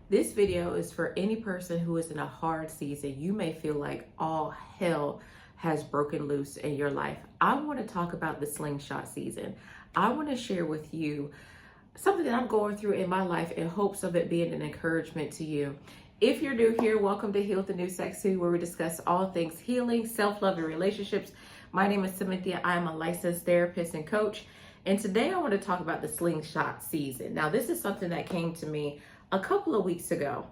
This video is for any person who is in a hard season. You may feel like all hell has broken loose in your life. I want to talk about the slingshot season. I want to share with you something that I'm going through in my life in hopes of it being an encouragement to you. If you're new here, welcome to Heal the New Sexy, where we discuss all things healing, self-love, and relationships. My name is Cynthia. I am a licensed therapist and coach. And today I want to talk about the slingshot season. Now, this is something that came to me a couple of weeks ago.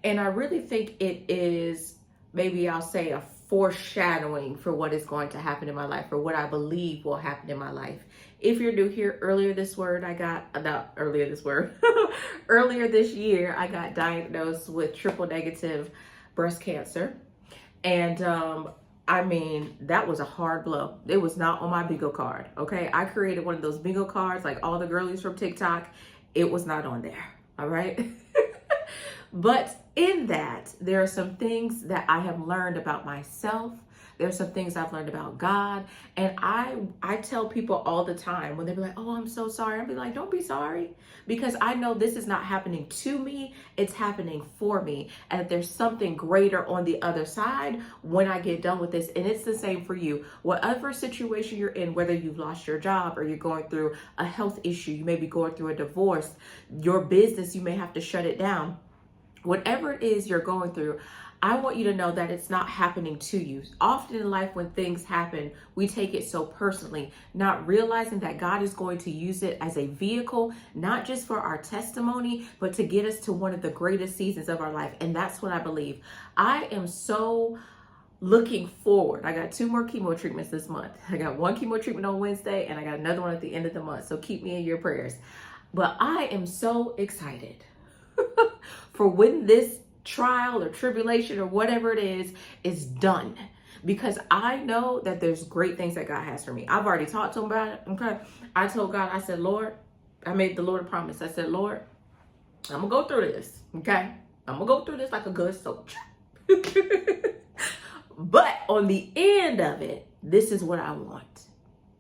And I really think it is, maybe I'll say, a foreshadowing for what is going to happen in my life, or what I believe will happen in my life. If you're new here, earlier this year, I got diagnosed with triple negative breast cancer. And that was a hard blow. It was not on my bingo card. Okay. I created one of those bingo cards, like all the girlies from TikTok. It was not on there. All right. But in that, there are some things that I have learned about myself. There's some things I've learned about God. And I tell people all the time when they be like, oh, I'm so sorry. I'll be like, don't be sorry, because I know this is not happening to me. It's happening for me. And there's something greater on the other side when I get done with this. And it's the same for you. Whatever situation you're in, whether you've lost your job or you're going through a health issue, you may be going through a divorce, your business, you may have to shut it down. Whatever it is you're going through, I want you to know that it's not happening to you. Often in life, when things happen, we take it so personally, not realizing that God is going to use it as a vehicle, not just for our testimony, but to get us to one of the greatest seasons of our life. And that's what I believe. I am so looking forward. I got 2 more chemo treatments this month. I got 1 chemo treatment on Wednesday, and I got another one at the end of the month. So keep me in your prayers. But I am so excited for when this trial or tribulation or whatever it is done, because I know that there's great things that God has for me. I've already talked to him about it. Okay. I told God, I said, Lord, I made the Lord a promise. I said, Lord, I'm gonna go through this. Okay. I'm gonna go through this like a good soldier. But on the end of it, this is what I want.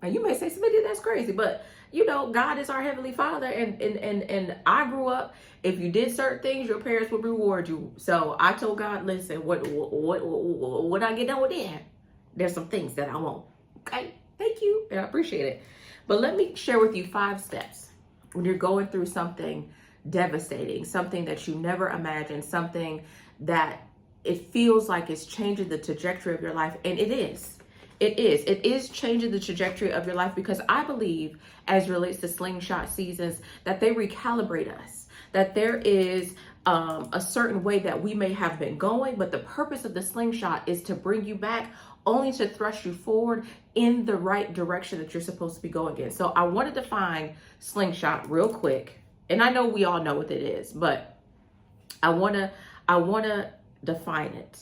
Now you may say, somebody, that's crazy, but you know, God is our Heavenly Father, and I grew up, if you did certain things, your parents would reward you. So I told God, listen, when I get done with it, there's some things that I want. Okay, thank you, and I appreciate it. But let me share with you 5 steps when you're going through something devastating, something that you never imagined, something that it feels like it's changing the trajectory of your life, and it is. It is changing the trajectory of your life, because I believe, as it relates to slingshot seasons, that they recalibrate us, that there is a certain way that we may have been going, but the purpose of the slingshot is to bring you back, only to thrust you forward in the right direction that you're supposed to be going in. So I want to define slingshot real quick. And I know we all know what it is, but I want to define it.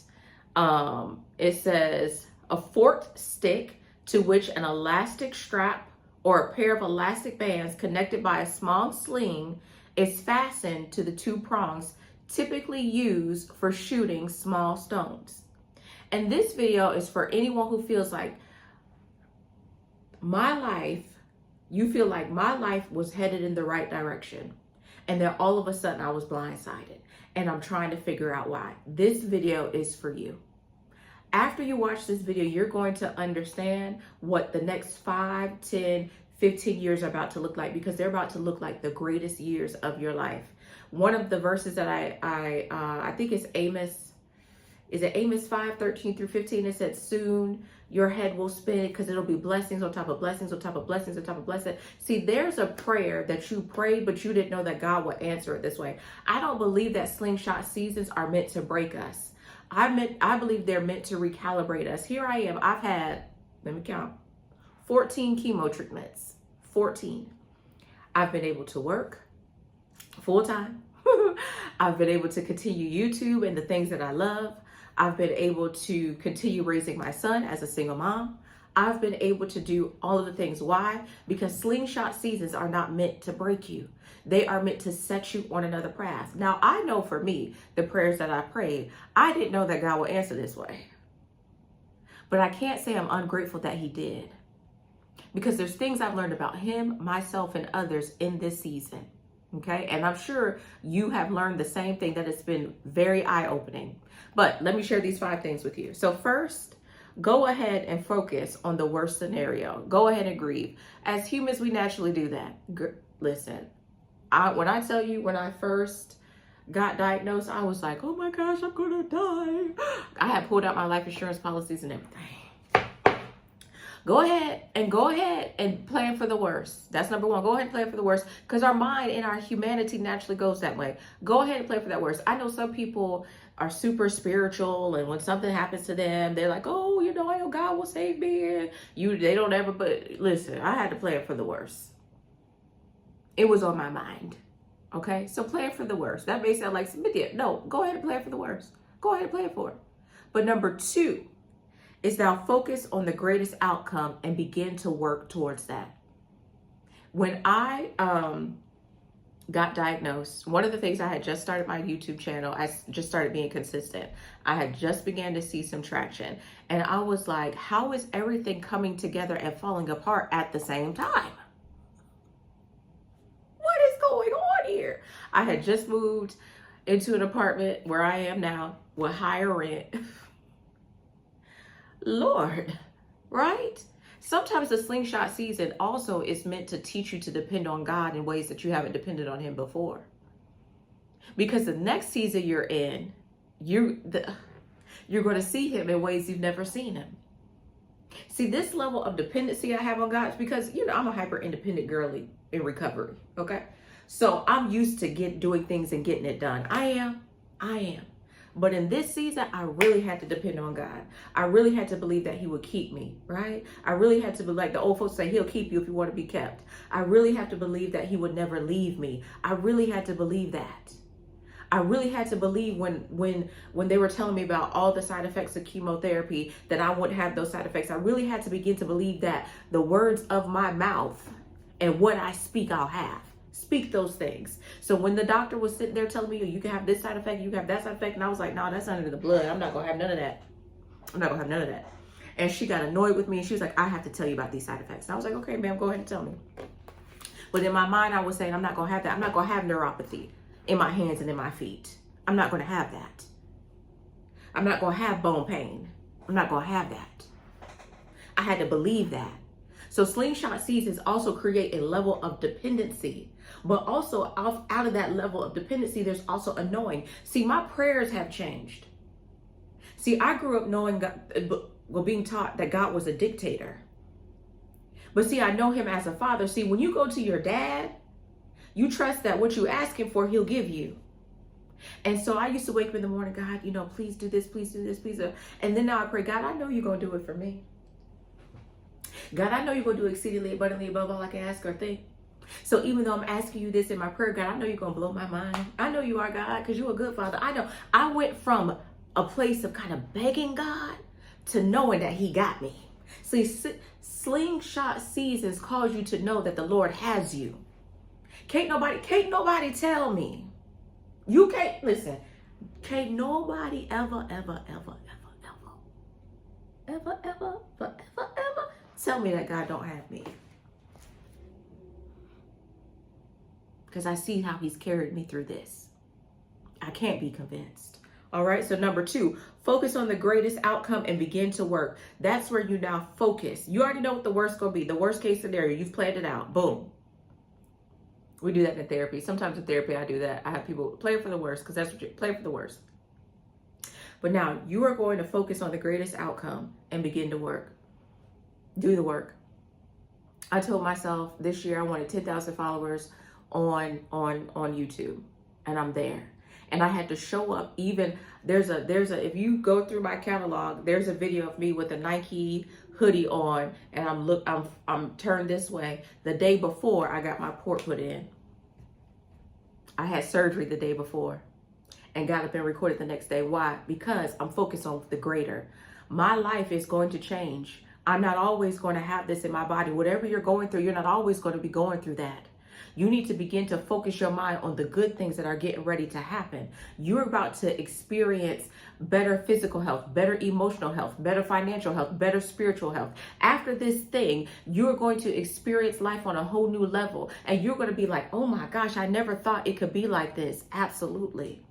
It says, a forked stick to which an elastic strap or a pair of elastic bands connected by a small sling is fastened to the 2 prongs, typically used for shooting small stones. And this video is for anyone who feels like you feel like my life was headed in the right direction, and then all of a sudden I was blindsided, and I'm trying to figure out why. This video is for you. After you watch this video, you're going to understand what the next 5, 10, 15 years are about to look like, because they're about to look like the greatest years of your life. One of the verses that I think it's Amos 5:13 through 15. It said, soon your head will spin, because it'll be blessings on top of blessings on top of blessings on top of blessings. See, there's a prayer that you prayed, but you didn't know that God would answer it this way. I don't believe that slingshot seasons are meant to break us. I believe they're meant to recalibrate us. Here I am. I've had, let me count, 14 chemo treatments. 14. I've been able to work full time. I've been able to continue YouTube and the things that I love. I've been able to continue raising my son as a single mom. I've been able to do all of the things. Why? Because slingshot seasons are not meant to break you. They are meant to set you on another path. Now, I know for me, the prayers that I prayed, I didn't know that God would answer this way. But I can't say I'm ungrateful that he did. Because there's things I've learned about him, myself, and others in this season. Okay. And I'm sure you have learned the same thing, that it's been very eye-opening. But let me share these 5 things with you. So first, go ahead and focus on the worst scenario. Go ahead and grieve. As humans, we naturally do that. Listen, when I tell you, when I first got diagnosed, I was like, oh my gosh, I'm gonna die. I had pulled out my life insurance policies and everything. Go ahead and plan for the worst. That's number 1. Go ahead and plan for the worst, because our mind and our humanity naturally goes that way. Go ahead and plan for that worst. I know some people are super spiritual, and when something happens to them, they're like, oh, I know God will save me. And they don't ever, but listen, I had to plan for the worst. It was on my mind. Okay, so plan for the worst. That may sound like Cynthia. No, go ahead and plan for the worst. Go ahead and plan for it. But number 2 is now focus on the greatest outcome and begin to work towards that. When I got diagnosed, one of the things, I had just started my YouTube channel. I just started being consistent. I had just began to see some traction. And I was like, how is everything coming together and falling apart at the same time? What is going on here? I had just moved into an apartment where I am now with higher rent. Lord, right? Sometimes the slingshot season also is meant to teach you to depend on God in ways that you haven't depended on him before. Because the next season you're in, you're going to see him in ways you've never seen him. See, this level of dependency I have on God is because, I'm a hyper independent girly in recovery. Okay. So I'm used to doing things and getting it done. I am. But in this season, I really had to depend on God. I really had to believe that he would keep me, right? I really had to be like the old folks say, he'll keep you if you want to be kept. I really had to believe that he would never leave me. I really had to believe that. I really had to believe when they were telling me about all the side effects of chemotherapy, that I wouldn't have those side effects. I really had to begin to believe that the words of my mouth and what I speak, I'll have. Speak those things. So when the doctor was sitting there telling me, you can have this side effect, you can have that side effect, and I was like, no, that's under the blood. I'm not going to have none of that. I'm not going to have none of that. And she got annoyed with me, and she was like, I have to tell you about these side effects. And I was like, okay, ma'am, go ahead and tell me. But in my mind, I was saying, I'm not going to have that. I'm not going to have neuropathy in my hands and in my feet. I'm not going to have that. I'm not going to have bone pain. I'm not going to have that. I had to believe that. So slingshot seasons also create a level of dependency, but also out of that level of dependency, there's also a knowing. See, my prayers have changed. See, I grew up knowing God, being taught that God was a dictator. But see, I know him as a father. See, when you go to your dad, you trust that what you ask him for, he'll give you. And so I used to wake up in the morning, God, please do this, please do this, please. And then now I pray, God, I know you're going to do it for me. God, I know you're going to do exceedingly abundantly above all I can ask or think. So even though I'm asking you this in my prayer, God, I know you're going to blow my mind. I know you are, God, because you're a good father. I know. I went from a place of kind of begging God to knowing that he got me. See, slingshot seasons cause you to know that the Lord has you. Can't nobody tell me. You can't, listen, can't nobody ever tell me that God don't have me. Because I see how he's carried me through this. I can't be convinced. All right. So number 2, focus on the greatest outcome and begin to work. That's where you now focus. You already know what the worst going to be. The worst case scenario. You've planned it out. Boom. We do that in therapy. Sometimes in therapy, I do that. I have people plan for the worst because that's what you plan for the worst. But now you are going to focus on the greatest outcome and begin to work. Do the work. I told myself this year I wanted 10,000 followers on YouTube, and I'm there. And I had to show up. Even there's a if you go through my catalog, there's a video of me with a Nike hoodie on, and I'm turned this way. The day before I got my port put in. I had surgery the day before and got up and recorded the next day. Why? Because I'm focused on the greater. My life is going to change. I'm not always going to have this in my body. Whatever you're going through, you're not always going to be going through that. You need to begin to focus your mind on the good things that are getting ready to happen. You're about to experience better physical health, better emotional health, better financial health, better spiritual health. After this thing, you're going to experience life on a whole new level. And you're going to be like, oh my gosh, I never thought it could be like this. Absolutely.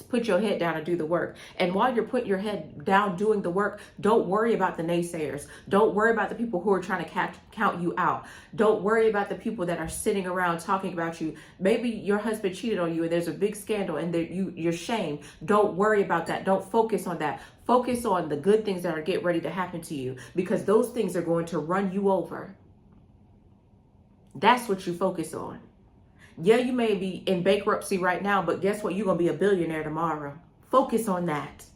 Put your head down and do the work. And while you're putting your head down doing the work, don't worry about the naysayers. Don't worry about the people who are trying to count you out. Don't worry about the people that are sitting around talking about you. Maybe your husband cheated on you and there's a big scandal and you're shamed. Don't worry about that. Don't focus on that. Focus on the good things that are getting ready to happen to you, because those things are going to run you over. That's what you focus on. Yeah, you may be in bankruptcy right now, but guess what? You're going to be a billionaire tomorrow. Focus on that.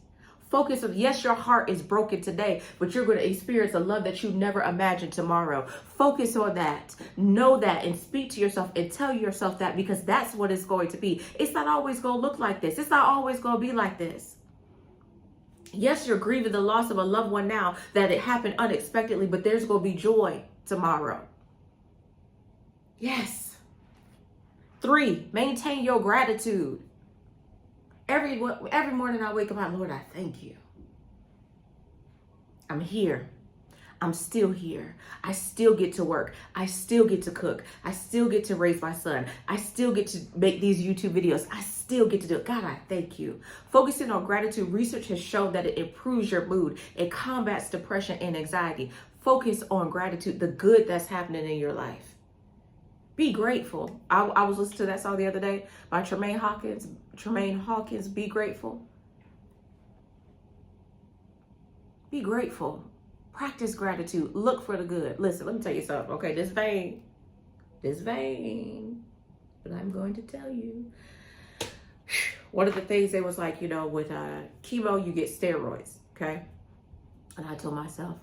Focus on, yes, your heart is broken today, but you're going to experience a love that you never imagined tomorrow. Focus on that. Know that and speak to yourself and tell yourself that, because that's what it's going to be. It's not always going to look like this. It's not always going to be like this. Yes, you're grieving the loss of a loved one now, that it happened unexpectedly, but there's going to be joy tomorrow. Yes. 3, maintain your gratitude. Every morning I wake up, Lord, I thank you. I'm here. I'm still here. I still get to work. I still get to cook. I still get to raise my son. I still get to make these YouTube videos. I still get to do it. God, I thank you. Focusing on gratitude, research has shown that it improves your mood. It combats depression and anxiety. Focus on gratitude, the good that's happening in your life. Be grateful. I was listening to that song the other day by Tremaine Hawkins, Be Grateful. Be grateful. Practice gratitude. Look for the good. Listen, let me tell you something. Okay, this vein, but I'm going to tell you. One of the things they was like, with chemo, you get steroids, okay? And I told myself,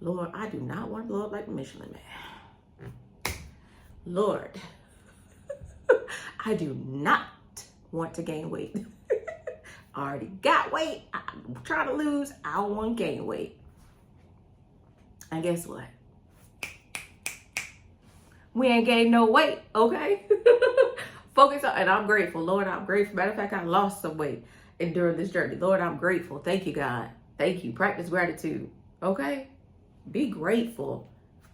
Lord, I do not want to blow up like a Michelin Man. Lord, I do not want to gain weight. I already got weight. I'm trying to lose. I don't want to gain weight. And guess what? We ain't gained no weight, okay? Focus on, and I'm grateful. Lord, I'm grateful. Matter of fact, I lost some weight during this journey. Lord, I'm grateful. Thank you, God. Thank you. Practice gratitude, okay? Be grateful.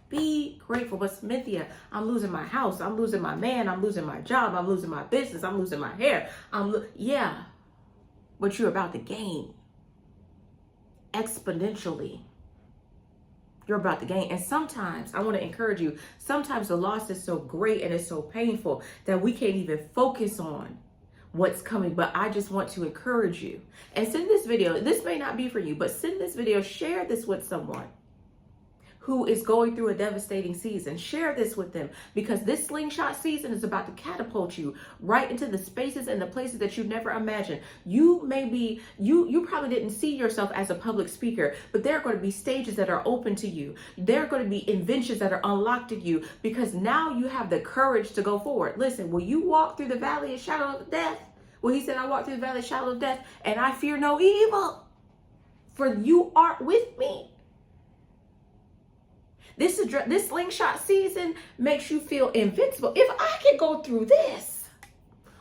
Be grateful. But Smithia, I'm losing my house. I'm losing my man. I'm losing my job. I'm losing my business. I'm losing my hair. Yeah. But you're about to gain exponentially. You're about to gain. And sometimes, I want to encourage you, sometimes the loss is so great and it's so painful that we can't even focus on what's coming. But I just want to encourage you. And send this video. This may not be for you, but send this video. Share this with someone who is going through a devastating season. Share this with them, because this slingshot season is about to catapult you right into the spaces and the places that you never imagined. You probably didn't see yourself as a public speaker, but there are going to be stages that are open to you. There are going to be inventions that are unlocked to you, because now you have the courage to go forward. Listen, will you walk through the valley of shadow of death? Well, he said, I walk through the valley of shadow of death and I fear no evil, for you are with me. This slingshot season makes you feel invincible. If I can go through this,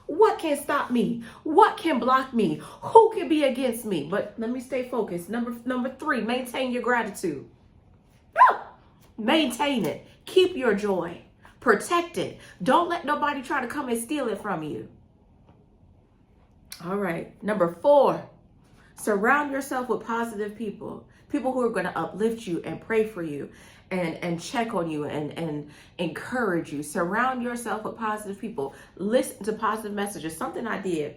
what can stop me? What can block me? Who can be against me? But let me stay focused. Number 3, maintain your gratitude. Maintain it. Keep your joy. Protect it. Don't let nobody try to come and steal it from you. All right. Number 4, surround yourself with positive people. People who are going to uplift you and pray for you and check on you and encourage you. Surround yourself with positive people. Listen to positive messages. Something I did,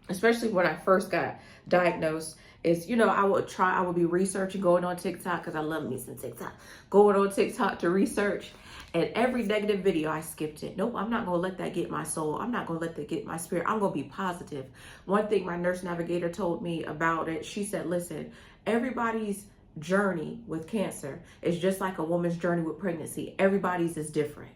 especially when I first got diagnosed, is, I would be researching, going on TikTok, because I love me some TikTok. Going on TikTok to research. And every negative video, I skipped it. Nope, I'm not going to let that get my soul. I'm not going to let that get my spirit. I'm going to be positive. One thing my nurse navigator told me about it, she said, listen, everybody's journey with cancer is just like a woman's journey with pregnancy. Everybody's is different.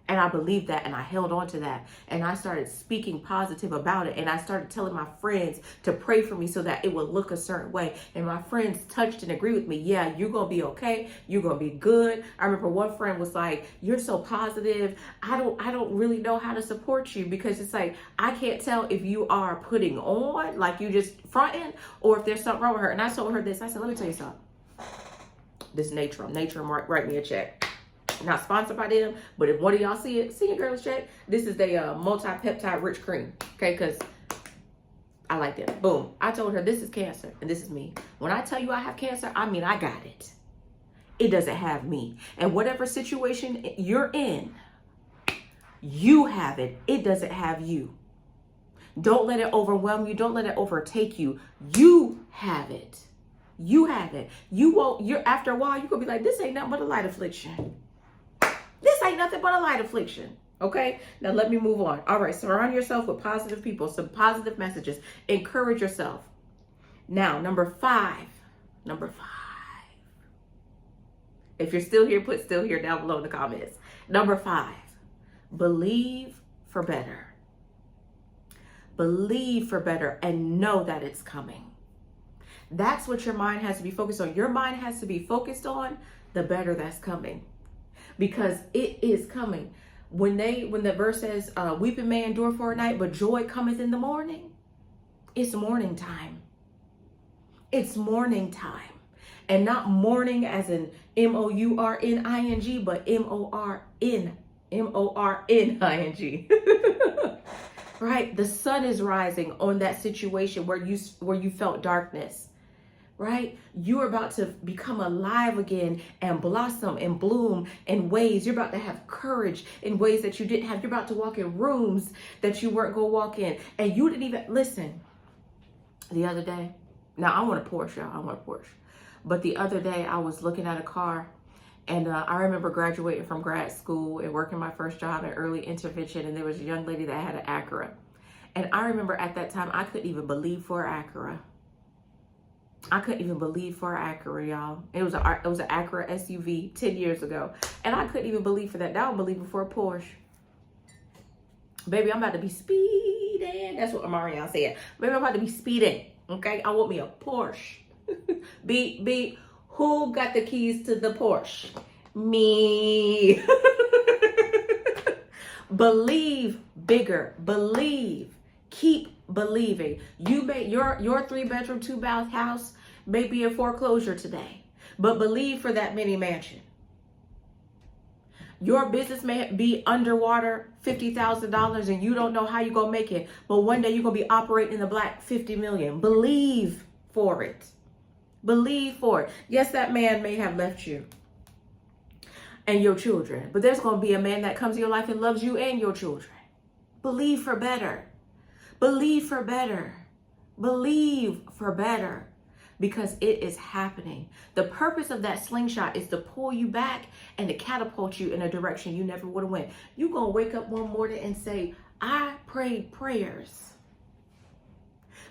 And I believed that, and I held on to that, and I started speaking positive about it, and I started telling my friends to pray for me so that it would look a certain way. And my friends touched and agreed with me. Yeah, you're gonna be okay. You're gonna be good. I remember one friend was like, "You're so positive. I don't really know how to support you, because it's like I can't tell if you are putting on, like you just fronting, or if there's something wrong with her." And I told her this. I said, "Let me tell you something. This Nature write me a check." Not sponsored by them, but if one of y'all see it, your girls check. This is the multi-peptide rich cream, okay? Because I like that. Boom. I told her this is cancer and this is me. When I tell you I have cancer, I mean I got it. It doesn't have me. And whatever situation you're in, you have it. It doesn't have you. Don't let it overwhelm you. Don't let it overtake you. You have it. You have it. You won't. After a while, you're gonna be like, this ain't nothing but a light affliction. This ain't nothing but a light affliction. Okay, now let me move on. All right, surround yourself with positive people, some positive messages. Encourage yourself. Now, number five. If you're still here, put still here down below in the comments. Number 5, believe for better. Believe for better and know that it's coming. That's what your mind has to be focused on. Your mind has to be focused on the better that's coming, because it is coming. When the verse says, weeping may endure for a night, but joy cometh in the morning. It's morning time. It's morning time. And not morning as in morning, but morning. Right? The sun is rising on that situation where you felt darkness. Right? You're about to become alive again and blossom and bloom in ways. You're about to have courage in ways that you didn't have. You're about to walk in rooms that you weren't going to walk in. And you didn't even listen. The other day, now I want a Porsche, y'all. I want a Porsche. But the other day I was looking at a car, and I remember graduating from grad school and working my first job in early intervention. And there was a young lady that had an Acura. And I remember at that time, I couldn't even believe for an Acura. I couldn't even believe for an Acura, y'all. It was an Acura SUV 10 years ago. And I couldn't even believe for that. Now I'm believing for a Porsche. Baby, I'm about to be speeding. That's what Amarion said. Baby, I'm about to be speeding. Okay? I want me a Porsche. Beep, beep. Who got the keys to the Porsche? Me. Believe bigger. Believe. Keep believing. You may your 3-bedroom, 2-bath house may be in foreclosure today, but believe for that mini mansion. Your business may be underwater, $50,000, and you don't know how you're gonna make it, but one day you're gonna be operating in the black 50 million. Believe for it. Believe for it. Yes, that man may have left you and your children, but there's gonna be a man that comes to your life and loves you and your children. Believe for better. Believe for better. Believe for better, because it is happening. The purpose of that slingshot is to pull you back and to catapult you in a direction you never would have went. You're going to wake up one morning and say, I prayed prayers,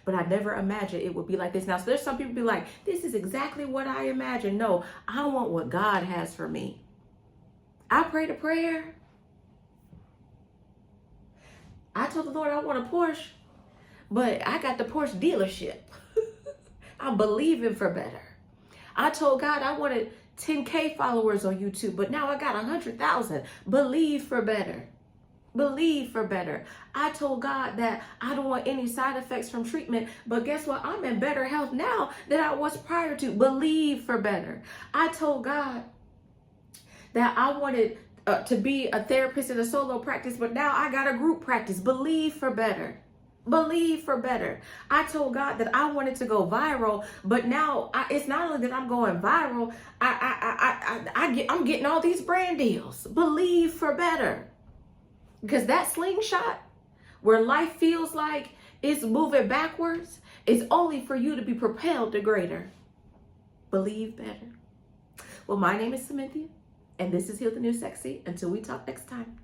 but I never imagined it would be like this. Now, so there's some people be like, this is exactly what I imagined. No, I want what God has for me. I prayed a prayer. I told the Lord I want a Porsche, but I got the Porsche dealership. I'm believing for better. I told God I wanted 10K followers on YouTube, but now I got 100,000. Believe for better. Believe for better. I told God that I don't want any side effects from treatment, but guess what? I'm in better health now than I was prior to. Believe for better. I told God that I wanted to be a therapist in a solo practice, but now I got a group practice. Believe for better. Believe for better. I told God that I wanted to go viral, but now it's not only that I'm going viral, I'm getting all these brand deals. Believe for better. Because that slingshot, where life feels like it's moving backwards, is only for you to be propelled to greater. Believe better. Well, my name is Cynthia, and this is Heal the New Sexy. Until we talk next time.